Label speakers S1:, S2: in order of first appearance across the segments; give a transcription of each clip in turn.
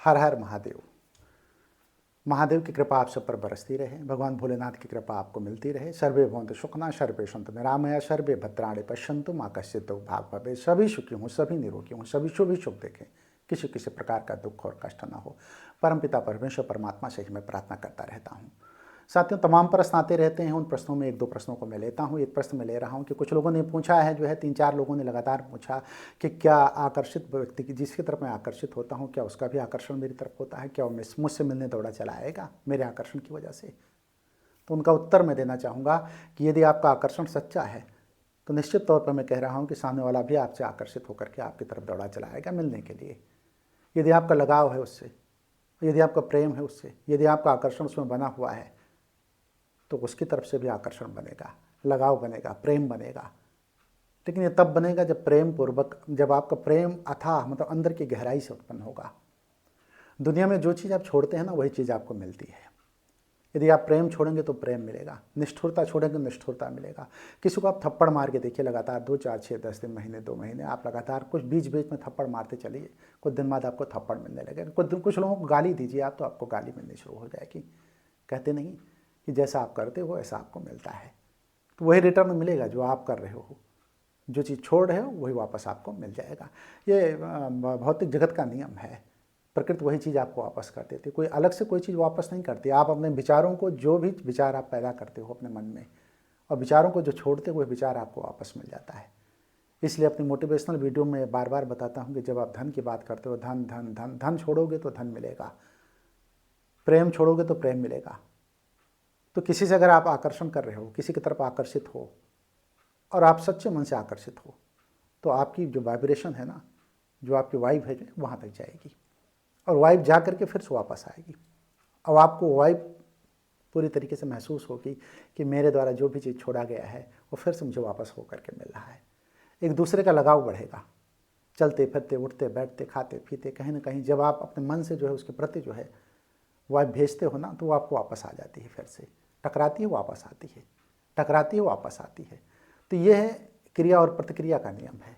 S1: हर हर महादेव। महादेव की कृपा आप सब पर बरसती रहे, भगवान भोलेनाथ की कृपा आपको मिलती रहे। सर्वे भवन्तु सुखिनः, सर्वे सन्तु निरामया, सर्वे भद्राणि पश्यन्तु मा कश्चित् भाग भवेत्। सभी सुखी हों, सभी निरोगी हों, सभी शुभ ही शुभ देखें, किसी किसी प्रकार का दुख और कष्ट न हो। परमपिता परमेश्वर परमात्मा से ही मैं प्रार्थना करता रहता हूँ। साथियों, तमाम प्रश्न आते रहते हैं, उन प्रश्नों में एक दो प्रश्नों को मैं लेता हूँ। एक प्रश्न मैं ले रहा हूँ कि कुछ लोगों ने पूछा है, जो है 3-4 लोगों ने लगातार पूछा कि क्या आकर्षित व्यक्ति की जिसकी तरफ मैं आकर्षित होता हूँ, क्या उसका भी आकर्षण मेरी तरफ होता है? क्या वो मुझसे मिलने दौड़ा चला आएगा मेरे आकर्षण की वजह से? तो उनका उत्तर मैं देना चाहूँगा कि यदि आपका आकर्षण सच्चा है तो निश्चित तौर पर मैं कह रहा हूँ कि सामने वाला भी आपसे आकर्षित होकर के आपकी तरफ दौड़ा चला आएगा मिलने के लिए। यदि आपका लगाव है उससे, यदि आपका प्रेम है उससे, यदि आपका आकर्षण उसमें बना हुआ है, तो उसकी तरफ से भी आकर्षण बनेगा, लगाव बनेगा, प्रेम बनेगा। लेकिन ये तब बनेगा जब प्रेम पूर्वक, जब आपका प्रेम अथाह मतलब अंदर की गहराई से उत्पन्न होगा। दुनिया में जो चीज़ आप छोड़ते हैं ना, वही चीज़ आपको मिलती है। यदि आप प्रेम छोड़ेंगे तो प्रेम मिलेगा, निष्ठुरता छोड़ेंगे निष्ठुरता मिलेगा। किसी को आप थप्पड़ मार के देखिए लगातार 2, 4, 6, 10 दिन, महीने, 2 महीने आप लगातार कुछ बीच बीच में थप्पड़ मारते चलिए, कुछ दिन बाद आपको थप्पड़ मिलने लगेगा। कुछ लोगों को गाली दीजिए आप, तो आपको गाली मिलनी शुरू हो जाएगी। कहते नहीं कि जैसा आप करते हो ऐसा आपको मिलता है, तो वही रिटर्न मिलेगा जो आप कर रहे हो। जो चीज़ छोड़ रहे हो वही वापस आपको मिल जाएगा। ये भौतिक जगत का नियम है। प्रकृति वही चीज़ आपको वापस कर देती है, कोई अलग से कोई चीज़ वापस नहीं करती। आप अपने विचारों को, जो भी विचार आप पैदा करते हो अपने मन में, और विचारों को जो छोड़ते हो वह विचार आपको वापस मिल जाता है। इसलिए अपनी मोटिवेशनल वीडियो में बार बार बताता हूँ कि जब आप धन की बात करते हो, धन धन धन धन छोड़ोगे तो धन मिलेगा, प्रेम छोड़ोगे तो प्रेम मिलेगा। तो किसी से अगर आप आकर्षण कर रहे हो, किसी की तरफ आकर्षित हो और आप सच्चे मन से आकर्षित हो, तो आपकी जो वाइब्रेशन है ना, जो आपकी वाइब है, वहाँ तक जाएगी और वाइब जा करके फिर से वापस आएगी। अब आपको वाइब पूरी तरीके से महसूस होगी कि मेरे द्वारा जो भी चीज़ छोड़ा गया है वो फिर से मुझे वापस होकर के मिल रहा है। एक दूसरे का लगाव बढ़ेगा। चलते फिरते, उठते बैठते, खाते पीते, कहीं ना कहीं जब आप अपने मन से जो है उसके प्रति जो है वाइब भेजते हो ना, तो वो आपको वापस आ जाती है। फिर से टकराती है, वापस आती है, टकराती है, वापस आती है। तो ये है क्रिया और प्रतिक्रिया का नियम है।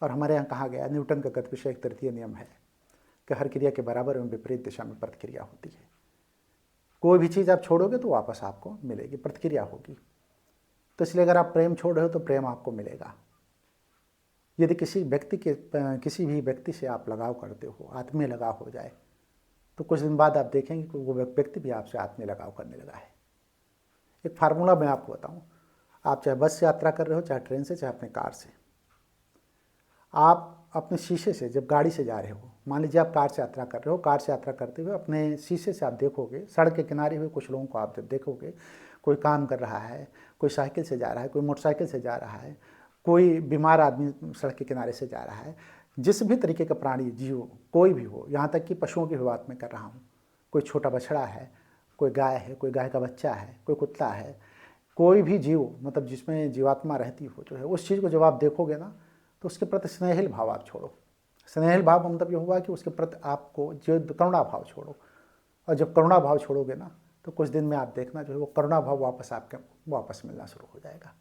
S1: और हमारे यहाँ कहा गया, न्यूटन का गति विषय एक तृतीय नियम है कि हर क्रिया के बराबर एवं विपरीत दिशा में प्रतिक्रिया होती है। कोई भी चीज़ आप छोड़ोगे तो वापस आपको मिलेगी, प्रतिक्रिया होगी। तो इसलिए अगर आप प्रेम छोड़ रहे हो तो प्रेम आपको मिलेगा। यदि किसी भी व्यक्ति से आप लगाव करते हो, आत्मीय लगाव हो जाए, तो कुछ दिन बाद आप देखेंगे कि वो व्यक्ति भी आपसे आत्मीय लगाव करने लगा है। एक फार्मूला मैं आपको बताऊं, आप चाहे बस से यात्रा कर रहे हो, चाहे ट्रेन से, चाहे अपने कार से, आप अपने शीशे से जब गाड़ी से जा रहे हो, मान लीजिए आप कार से यात्रा कर रहे हो, कार से यात्रा करते हुए अपने शीशे से आप देखोगे, सड़क के किनारे हुए कुछ लोगों को आप जब देखोगे, कोई काम कर रहा है, कोई साइकिल से जा रहा है, कोई मोटरसाइकिल से जा रहा है, कोई बीमार आदमी सड़क के किनारे से जा रहा है, जिस भी तरीके का प्राणी जीव कोई भी हो, यहाँ तक कि पशुओं की बात मैं कर रहा हूँ, कोई छोटा बछड़ा है, कोई गाय है, कोई गाय का बच्चा है, कोई कुत्ता है, कोई भी जीव मतलब जिसमें जीवात्मा रहती हो जो है, उस चीज़ को जब आप देखोगे ना, तो उसके प्रति स्नेहिल भाव आप छोड़ो। स्नेहिल भाव मतलब ये हुआ कि उसके प्रति आपको जो करुणा भाव छोड़ो, और जब करुणा भाव छोड़ोगे ना, तो कुछ दिन में आप देखना जो है वो करुणा भाव वापस मिलना शुरू हो जाएगा।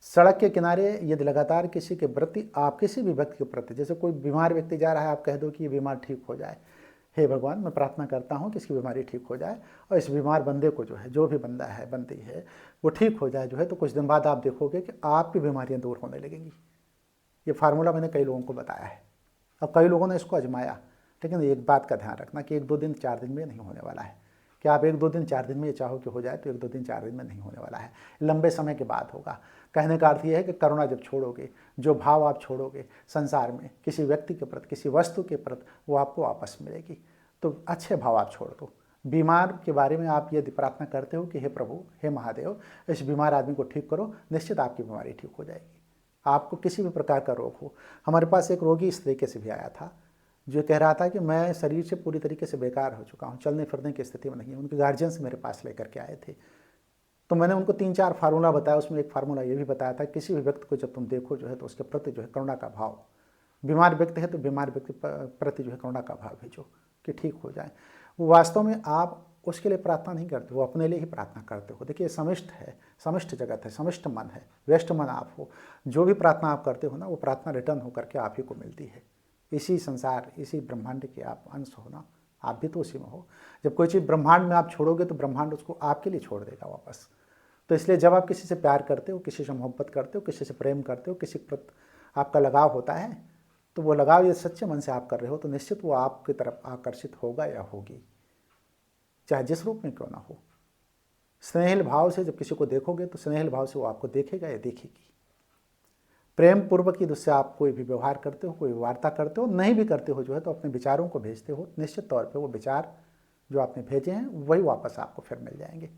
S1: सड़क के किनारे यदि लगातार किसी के प्रति, आप किसी भी व्यक्ति के प्रति, जैसे कोई बीमार व्यक्ति जा रहा है, आप कह दो कि ये बीमार ठीक हो जाए, हे भगवान मैं प्रार्थना करता हूँ कि इसकी बीमारी ठीक हो जाए और इस बीमार बंदे को जो है, जो भी बंदा है बंदी है, वो ठीक हो जाए जो है, तो कुछ दिन बाद आप देखोगे कि आपकी बीमारियाँ दूर होने लगेंगी। ये फार्मूला मैंने कई लोगों को बताया है और कई लोगों ने इसको आजमाया। लेकिन एक बात का ध्यान रखना कि 1-2 दिन 4 दिन में नहीं होने वाला है। कि आप 1-2 दिन 4 दिन में ये चाहो कि हो जाए, तो 1-2 दिन 4 दिन में नहीं होने वाला है, लंबे समय के बाद होगा। कहने का अर्थ ये है कि करुणा जब छोड़ोगे, जो भाव आप छोड़ोगे संसार में किसी व्यक्ति के प्रति, किसी वस्तु के प्रति, वो आपको वापस मिलेगी। तो अच्छे भाव आप छोड़ दो। बीमार के बारे में आप यदि प्रार्थना करते हो कि हे प्रभु, हे महादेव, इस बीमार आदमी को ठीक करो, निश्चित आपकी बीमारी ठीक हो जाएगी। आपको किसी भी प्रकार का रोग हो। हमारे पास एक रोगी इस तरीके से भी आया था, जो कह रहा था कि मैं शरीर से पूरी तरीके से बेकार हो चुका हूँ, चलने फिरने की स्थिति में नहीं है। उनके गार्जियंस मेरे पास लेकर के आए थे, तो मैंने उनको 3-4 फार्मूला बताया। उसमें एक फार्मूला ये भी बताया था, किसी भी व्यक्ति को जब तुम देखो जो है, तो उसके प्रति जो है करुणा का भाव, बीमार व्यक्ति है तो बीमार व्यक्ति प्रति जो है करुणा का भाव भेजो कि ठीक हो जाए। वो वास्तव में आप उसके लिए प्रार्थना नहीं करते हो, अपने लिए ही प्रार्थना करते हो। देखिए समिष्ट है, समिष्ट जगत है, समिष्ट मन है, व्यष्ट मन आप हो। जो भी प्रार्थना आप करते हो ना, वो प्रार्थना रिटर्न होकर के आप ही को मिलती है। इसी संसार, इसी ब्रह्मांड के आप अंश हो ना, आप भी तो उसी में हो। जब कोई चीज़ ब्रह्मांड में आप छोड़ोगे तो ब्रह्मांड उसको आपके लिए छोड़ देगा वापस। तो इसलिए जब आप किसी से प्यार करते हो, किसी से मोहब्बत करते हो, किसी से प्रेम करते हो, किसी के प्रति आपका लगाव होता है, तो वो लगाव ये सच्चे मन से आप कर रहे हो तो निश्चित वो आपकी तरफ आकर्षित होगा या होगी, चाहे जिस रूप में क्यों ना हो। स्नेहिल भाव से जब किसी को देखोगे तो स्नेहिल भाव से वो आपको देखेगा या देखेगी। प्रेम पूर्वक यदि उससे आप कोई भी व्यवहार करते हो, कोई वार्ता करते हो, नहीं भी करते हो जो है तो अपने विचारों को भेजते हो, निश्चित तौर पे वो विचार जो आपने भेजे हैं वही वापस आपको फिर मिल जाएंगे।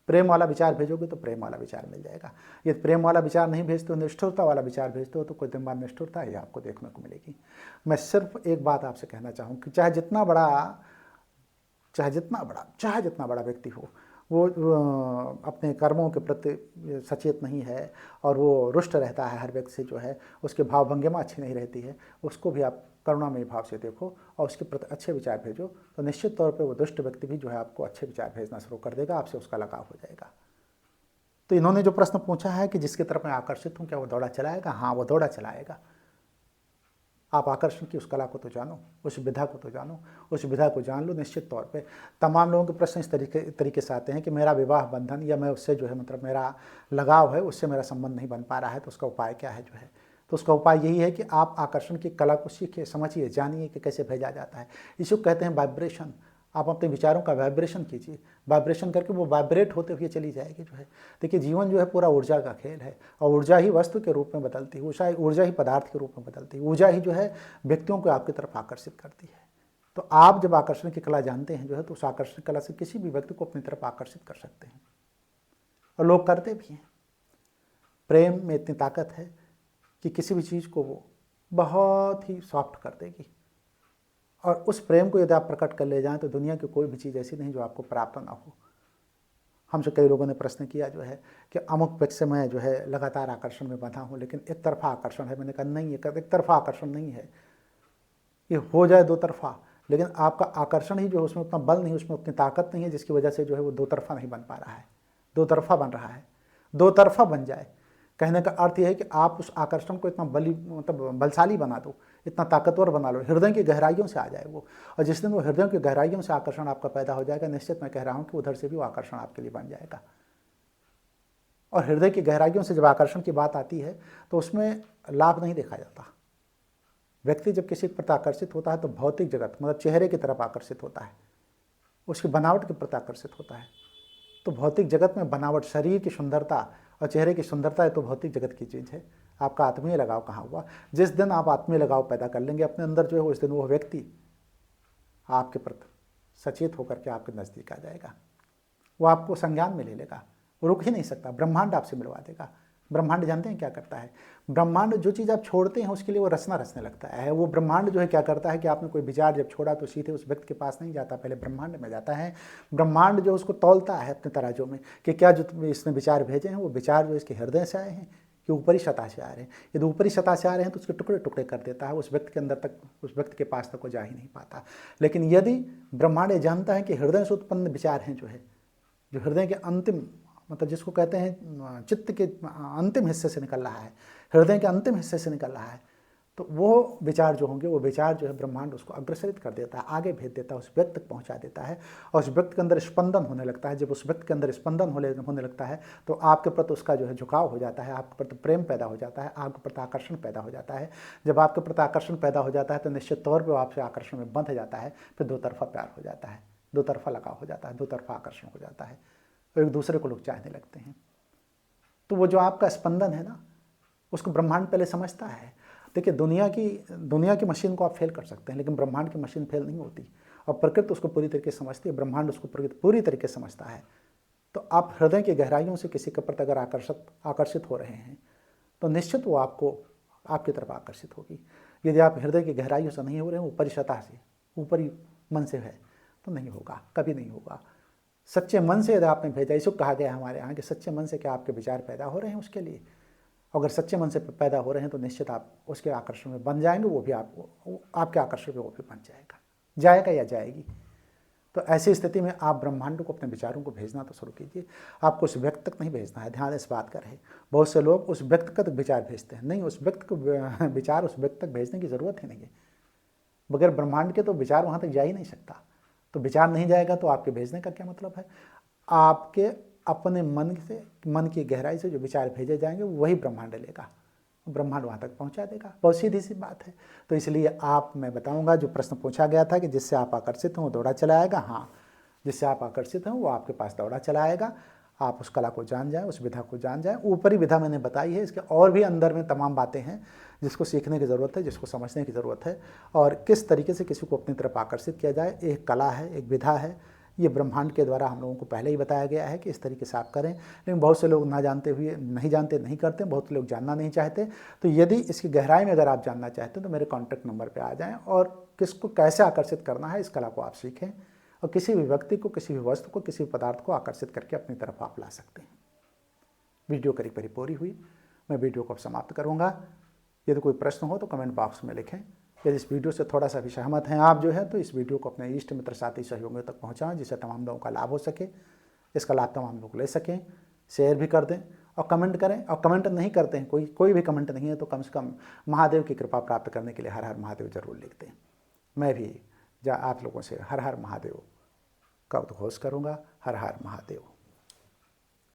S1: प्रेम वाला विचार भेजोगे तो प्रेम वाला विचार मिल जाएगा। यदि प्रेम वाला विचार नहीं भेजते हो, निष्ठुरता वाला विचार भेजते हो, तो कुछ दिन बाद निष्ठुरता ही आपको देखने को मिलेगी। मैं सिर्फ एक बात आपसे कहना चाहूँ कि चाहे जितना बड़ा व्यक्ति हो, वो अपने कर्मों के प्रति सचेत नहीं है और वो रुष्ट रहता है हर व्यक्ति से जो है, उसके भाव भंगिमा अच्छी नहीं रहती है, उसको भी आप करुणामय भाव से देखो और उसके प्रति अच्छे विचार भेजो, तो निश्चित तौर पे वो दुष्ट व्यक्ति भी जो है आपको अच्छे विचार भेजना शुरू कर देगा, आपसे उसका लगाव हो जाएगा। तो इन्होंने जो प्रश्न पूछा है कि जिसकी तरफ मैं आकर्षित हूँ क्या वो दौड़ा चलाएगा? हाँ, वो दौड़ा चलाएगा। आप आकर्षण की उस कला को तो जानो, उस विधा को तो जानो, उस विधा को जान लो। निश्चित तौर पे तमाम लोगों के प्रश्न इस तरीके से आते हैं कि मेरा विवाह बंधन या मैं उससे जो है मतलब मेरा लगाव है, उससे मेरा संबंध नहीं बन पा रहा है, तो उसका उपाय क्या है जो है। तो उसका उपाय यही है कि आप आकर्षण की कला को सीखिए, समझिए, जानिए कि कैसे भेजा जाता है। इसी को कहते हैं वाइब्रेशन। आप अपने विचारों का वाइब्रेशन कीजिए, वाइब्रेशन करके वो वाइब्रेट होते हुए चली जाएगी जो है। देखिए जीवन जो है पूरा ऊर्जा का खेल है और ऊर्जा ही वस्तु के रूप में बदलती है, ऊर्जा ही पदार्थ के रूप में बदलती है, ऊर्जा ही जो है व्यक्तियों को आपकी तरफ आकर्षित करती है। तो आप जब आकर्षण की कला जानते हैं जो है तो उस आकर्षण कला से किसी भी व्यक्ति को अपनी तरफ आकर्षित कर सकते हैं और लोग करते भी हैं। प्रेम में इतनी ताकत है कि किसी भी चीज़ को वो बहुत ही सॉफ्ट कर देगी और उस प्रेम को यदि आप प्रकट कर ले जाएं तो दुनिया की कोई भी चीज़ ऐसी नहीं जो आपको प्राप्त ना हो। हमसे कई लोगों ने प्रश्न किया जो है कि अमुक व्यक्ति से मैं जो है लगातार आकर्षण में बंधा हूँ लेकिन एक तरफा आकर्षण है। मैंने कहा नहीं, एक तरफा आकर्षण नहीं है, ये हो जाए दो तरफा, लेकिन आपका आकर्षण ही जो है उसमें उतना बल नहीं, उसमें उतनी ताकत नहीं है जिसकी वजह से जो है वो दो तरफा नहीं बन पा रहा है, दो तरफा बन रहा है। दो तरफा बन जाए कहने का अर्थ यह है कि आप उस आकर्षण को इतना बलशाली बना दो, इतना ताकतवर बना लो, हृदय की गहराइयों से आ जाए वो। और जिस दिन वो हृदय की गहराइयों से आकर्षण आपका पैदा हो जाएगा, निश्चित मैं कह रहा हूँ कि उधर से भी वो आकर्षण आपके लिए बन जाएगा। और हृदय की गहराइयों से जब आकर्षण की बात आती है तो उसमें लाभ नहीं देखा जाता। व्यक्ति जब किसी के प्रति आकर्षित होता है तो भौतिक जगत मतलब चेहरे की तरफ आकर्षित होता है, उसकी बनावट के प्रति आकर्षित होता है। तो भौतिक जगत में बनावट, शरीर की सुंदरता और चेहरे की सुंदरता है तो भौतिक जगत की चीज़ है। आपका आत्मीय लगाव कहाँ हुआ? जिस दिन आप आत्मीय लगाव पैदा कर लेंगे अपने अंदर जो है, उस दिन वो व्यक्ति आपके प्रति सचेत होकर के आपके नज़दीक आ जाएगा, वो आपको संज्ञान में ले लेगा, वो रुक ही नहीं सकता, ब्रह्मांड आपसे मिलवा देगा। ब्रह्मांड जानते हैं क्या करता है? ब्रह्मांड जो चीज़ आप छोड़ते हैं उसके लिए वो रचना रचने लगता है। वो ब्रह्मांड जो है क्या करता है कि आपने कोई विचार जब छोड़ा तो सीधे उस व्यक्ति के पास नहीं जाता, पहले ब्रह्मांड में जाता है। ब्रह्मांड जो उसको तौलता है अपने तराजू में कि क्या जो इसने विचार भेजे हैं वो विचार जो इसके हृदय से आए हैं कि ऊपरी सतह से आ रहे हैं। यदि ऊपरी सतह से आ रहे हैं तो उसके टुकड़े टुकड़े कर देता है, उस व्यक्ति के अंदर तक, उस व्यक्ति के पास तक वो जा ही नहीं पाता। लेकिन यदि ब्रह्मांड ये जानता है कि हृदय से उत्पन्न विचार हैं जो है, जो हृदय के अंतिम मतलब जिसको कहते हैं चित्त के अंतिम हिस्से से निकल रहा है, हृदय के अंतिम हिस्से से निकल रहा है, तो वो विचार जो होंगे, वो विचार जो है ब्रह्मांड उसको अग्रसरित कर देता है, आगे भेज देता है, उस व्यक्ति तक पहुंचा देता है और उस व्यक्ति के अंदर स्पंदन होने लगता है। जब उस व्यक्ति के अंदर स्पंदन होने लगता है तो आपके प्रति उसका जो है झुकाव हो जाता है, आपके प्रति प्रेम पैदा हो जाता है, आपके प्रति आकर्षण पैदा हो जाता है। जब आपके प्रति आकर्षण पैदा हो जाता है तो निश्चित तौर पर आपसे आकर्षण में बंध जाता है, फिर दो तरफा प्यार हो जाता है, दो तरफा लगाव हो जाता है, दो तरफा आकर्षण हो जाता है, तो एक दूसरे को लोग चाहने लगते हैं। तो वो जो आपका स्पंदन है ना, उसको ब्रह्मांड पहले समझता है। देखिए दुनिया की मशीन को आप फेल कर सकते हैं लेकिन ब्रह्मांड की मशीन फेल नहीं होती और प्रकृति उसको पूरी तरीके से समझती है, ब्रह्मांड उसको पूरी तरीके से समझता है। तो आप हृदय की गहराइयों से किसी के प्रति अगर आकर्षित हो रहे हैं तो निश्चित वो आपकी तरफ आकर्षित होगी। यदि आप हृदय की गहराइयों से नहीं हो रहे हैं, ऊपरी सतह से, ऊपरी मन से है, तो नहीं होगा, कभी नहीं होगा। सच्चे मन से यदि आपने भेजा, इसको कहा गया हमारे यहाँ कि सच्चे मन से क्या आपके विचार पैदा हो रहे हैं उसके लिए, अगर सच्चे मन से पैदा हो रहे हैं तो निश्चित आप उसके आकर्षण में बन जाएंगे, वो भी आपके आकर्षण में वो भी बन जाएगा या जाएगी। तो ऐसी स्थिति में आप ब्रह्मांड को अपने विचारों को भेजना तो शुरू कीजिए। आपको उस व्यक्ति तक नहीं भेजना है, ध्यान इस बात का रहे। बहुत से लोग उस व्यक्ति का विचार भेजते हैं, नहीं, उस व्यक्ति को विचार उस व्यक्ति तक भेजने की ज़रूरत ही नहीं है। बगैर ब्रह्मांड के तो विचार वहाँ तक जा ही नहीं सकता। तो विचार नहीं जाएगा तो आपके भेजने का क्या मतलब है? आपके अपने मन की गहराई से जो विचार भेजे जाएंगे वही ब्रह्मांड लेगा, ब्रह्मांड वहाँ तक पहुँचा देगा। बहुत सीधी सी बात है। तो इसलिए मैं बताऊँगा, जो प्रश्न पूछा गया था कि जिससे आप आकर्षित हों वो दौड़ा चला आएगा, हाँ, जिससे आप आकर्षित हैं वो आपके पास दौड़ा चला आएगा। आप उस कला को जान जाएं, उस विधा को जान जाएं। ऊपरी विधा मैंने बताई है, इसके और भी अंदर में तमाम बातें हैं जिसको सीखने की ज़रूरत है, जिसको समझने की ज़रूरत है, और किस तरीके से किसी को अपनी तरफ आकर्षित किया जाए। एक कला है, एक विधा है, ये ब्रह्मांड के द्वारा हम लोगों को पहले ही बताया गया है कि इस तरीके से आप करें। लेकिन बहुत से लोग ना जानते हुए नहीं जानते, नहीं करते, बहुत लोग जानना नहीं चाहते। तो यदि इसकी गहराई में अगर आप जानना चाहते हैं तो मेरे कॉन्टैक्ट नंबर पर आ जाएँ और किसको कैसे आकर्षित करना है इस कला को आप सीखें, और किसी भी व्यक्ति को, किसी भी वस्तु को, किसी भी पदार्थ को आकर्षित करके अपनी तरफ आप ला सकते हैं। वीडियो करीब करीब पूरी हुई, मैं वीडियो को अब समाप्त करूंगा। यदि कोई प्रश्न हो तो कमेंट बॉक्स में लिखें। यदि इस वीडियो से थोड़ा सा भी सहमत हैं आप जो है, तो इस वीडियो को अपने इष्ट मित्र, साथी, सहयोगियों तक पहुंचाएं, जिससे तमाम लोगों का लाभ हो सके, इसका लाभ तमाम लोग ले सकें। शेयर भी कर दें और कमेंट करें। और कमेंट नहीं करते हैं, कोई भी कमेंट नहीं है तो कम से कम महादेव की कृपा प्राप्त करने के लिए हर हर महादेव जरूर लिख दें। मैं भी आप लोगों से हर हर महादेव का उद्घोष करूँगा। हर हर महादेव।